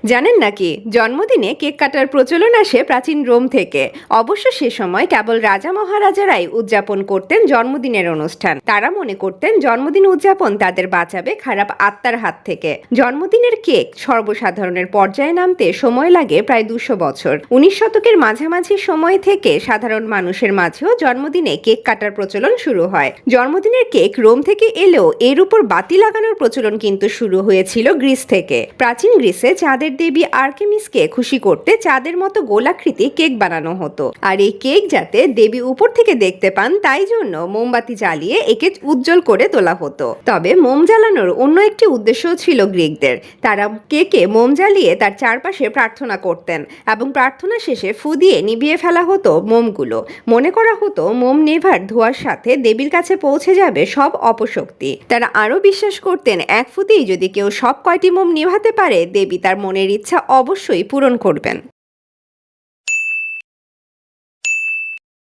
জানেন নাকি জন্মদিনে কেক কাটার প্রচলন আসে প্রাচীন রোম থেকে। অবশ্য সে সময় কেবল রাজা মহারাজারাই উদযাপন করতেন জন্মদিনের অনুষ্ঠান। তারা মনে করতেন জন্মদিন উদযাপন তাদের বাঁচাবে খারাপ আত্মার হাত থেকে। জন্মদিনের কেক সর্বসাধারণের পর্যায়ে নামতে সময় লাগে প্রায় 200 বছর। 19 শতকের মাঝামাঝি সময় থেকে সাধারণ মানুষের মাঝেও জন্মদিনে কেক কাটার প্রচলন শুরু হয়। জন্মদিনের কেক রোম থেকে এলেও এর উপর বাতি লাগানোর প্রচলন কিন্তু শুরু হয়েছিল গ্রিস থেকে। প্রাচীন গ্রিসে চাঁদের দেবী আর্কেমিসকে খুশি করতে চাঁদের মতো গোলাকৃতি কেক বানানো হতো। আর এই কেক যাতে দেবী উপর থেকে দেখতে পান তাই জন্য মোমবাতি জ্বালিয়ে একে উজ্জ্বল করে তোলা হতো। তবে মোম জ্বালানোর অন্য একটি উদ্দেশ্যও ছিল গ্রিকদের। তারা কেকে মোম জ্বালিয়ে তার চারপাশে প্রার্থনা করতেন এবং প্রার্থনা শেষে ফু দিয়ে নিভিয়ে ফেলা হতো মোমগুলো। মনে করা হতো মোম নেভার ধোঁয়ার সাথে দেবীর কাছে পৌঁছে যাবে সব অপশক্তি। তারা আরও বিশ্বাস করতেন এক ফুতেই যদি কেউ সব কয়টি মোম নিভাতে পারে দেবী তার মনের ইচ্ছা অবশ্যই পূরণ করবেন।